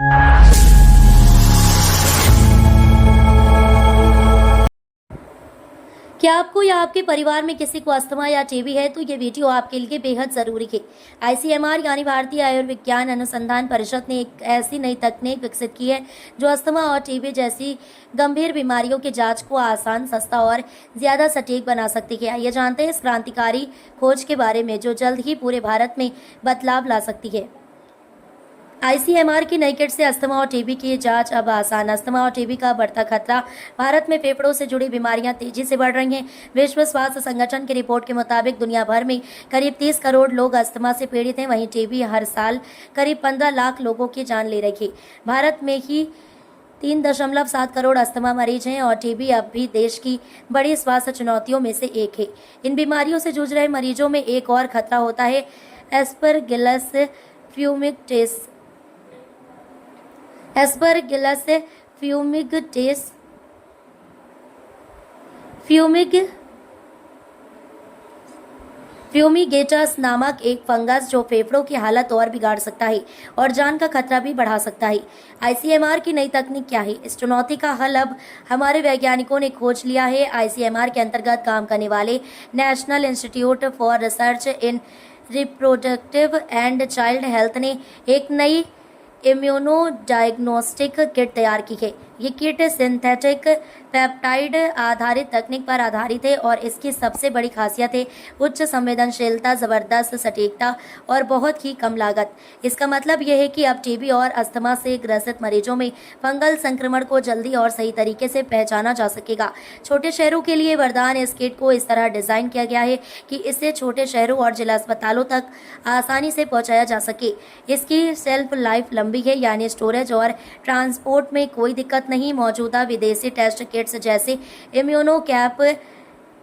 क्या आपको या आपके परिवार में किसी को अस्थमा या टीबी है तो ये वीडियो आपके लिए बेहद ज़रूरी है। आईसीएमआर यानी भारतीय आयुर्विज्ञान अनुसंधान परिषद ने एक ऐसी नई तकनीक विकसित की है जो अस्थमा और टीबी जैसी गंभीर बीमारियों की जांच को आसान, सस्ता और ज़्यादा सटीक बना सकती है। आइए जानते हैं इस क्रांतिकारी खोज के बारे में जो जल्द ही पूरे भारत में बदलाव ला सकती है। आईसीएमआर की नई किट से अस्थमा और टीबी की जांच अब आसान। अस्थमा और टीबी का बढ़ता खतरा। भारत में फेफड़ों से जुड़ी बीमारियां तेजी से बढ़ रही हैं। विश्व स्वास्थ्य संगठन की रिपोर्ट के मुताबिक दुनिया भर में करीब 30 करोड़ लोग अस्थमा से पीड़ित हैं। वहीं टीबी हर साल करीब 15 लाख लोगों की जान ले रही है। भारत में ही 3.7 करोड़ अस्थमा मरीज हैं और टीबी अब भी देश की बड़ी स्वास्थ्य चुनौतियों में से एक है। इन बीमारियों से जूझ रहे मरीजों में एक और खतरा होता है, एस्परगिलस फ्यूमिगेटस नामक एक फंगस जो फेफड़ों की हालत और बिगाड़ सकता है और जान का खतरा भी बढ़ा सकता है। आईसीएमआर की नई तकनीक क्या है? इस चुनौती का हल अब हमारे वैज्ञानिकों ने खोज लिया है। आईसीएमआर के अंतर्गत काम करने वाले national institute for research in reproductive and child health ने एक नई इम्यूनो डायग्नोस्टिक किट तैयार की है। ये किट सिंथेटिक पेप्टाइड आधारित तकनीक पर आधारित है और इसकी सबसे बड़ी खासियत है उच्च संवेदनशीलता, जबरदस्त सटीकता और बहुत ही कम लागत। इसका मतलब यह है कि अब टीबी और अस्थमा से ग्रसित मरीजों में फंगल संक्रमण को जल्दी और सही तरीके से पहचाना जा सकेगा। छोटे शहरों के लिए वरदान। इस किट को इस तरह डिजाइन किया गया है कि इसे छोटे शहरों और जिला अस्पतालों तक आसानी से पहुंचाया जा सके। इसकी शेल्फ लाइफ लंबी है, यानी स्टोरेज और ट्रांसपोर्ट में कोई दिक्कत नहीं। मौजूदा विदेशी टेस्ट किट्स जैसे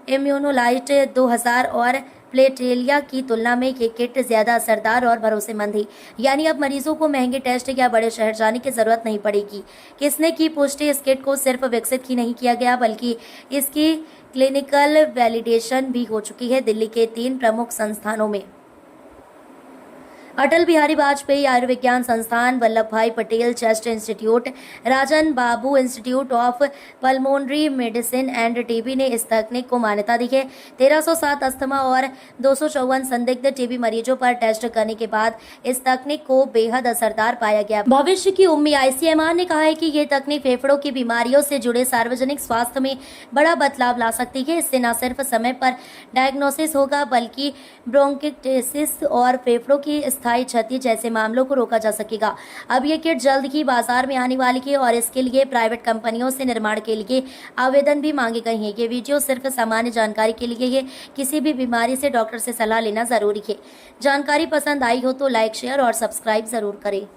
इम्यूनोलाइट 2000 और प्लेटेलिया की तुलना में ये किट ज्यादा असरदार और भरोसेमंद है। यानी अब मरीजों को महंगे टेस्ट या बड़े शहर जाने की जरूरत नहीं पड़ेगी। किसने की पुष्टि? इस किट को सिर्फ विकसित ही नहीं किया गया बल्कि इसकी क्लिनिकल वैलिडेशन भी हो चुकी है दिल्ली के 3 प्रमुख संस्थानों में। अटल बिहारी वाजपेयी आयुर्विज्ञान संस्थान, वल्लभ भाई Patel chest institute, Rajan Babu institute of pulmonary medicine end TB ने इस तकनीक को मान्यता दी है। 1307 अस्थमा और 254 संदिग्ध टीबी मरीजों पर टेस्ट करने के बाद इस तकनीक को बेहद असरदार पाया गया। भविष्य की उम्मीद। आईसीएमआर ने कहा है कि ये तकनीक फेफड़ों की बीमारियों से जुड़े सार्वजनिक स्वास्थ्य में बड़ा बदलाव ला सकती है। इससे न सिर्फ समय पर डायग्नोसिस होगा बल्कि ब्रोंकिटिस और फेफड़ों की स्थायी क्षति जैसे मामलों को रोका जा सकेगा। अब ये किट जल्द ही बाजार में आने वाली है और इसके लिए प्राइवेट कंपनियों से निर्माण के लिए आवेदन भी मांगे गए हैं। ये वीडियो सिर्फ सामान्य जानकारी के लिए है। किसी भी बीमारी से डॉक्टर से सलाह लेना जरूरी है। जानकारी पसंद आई हो तो लाइक, शेयर और सब्सक्राइब जरूर करें।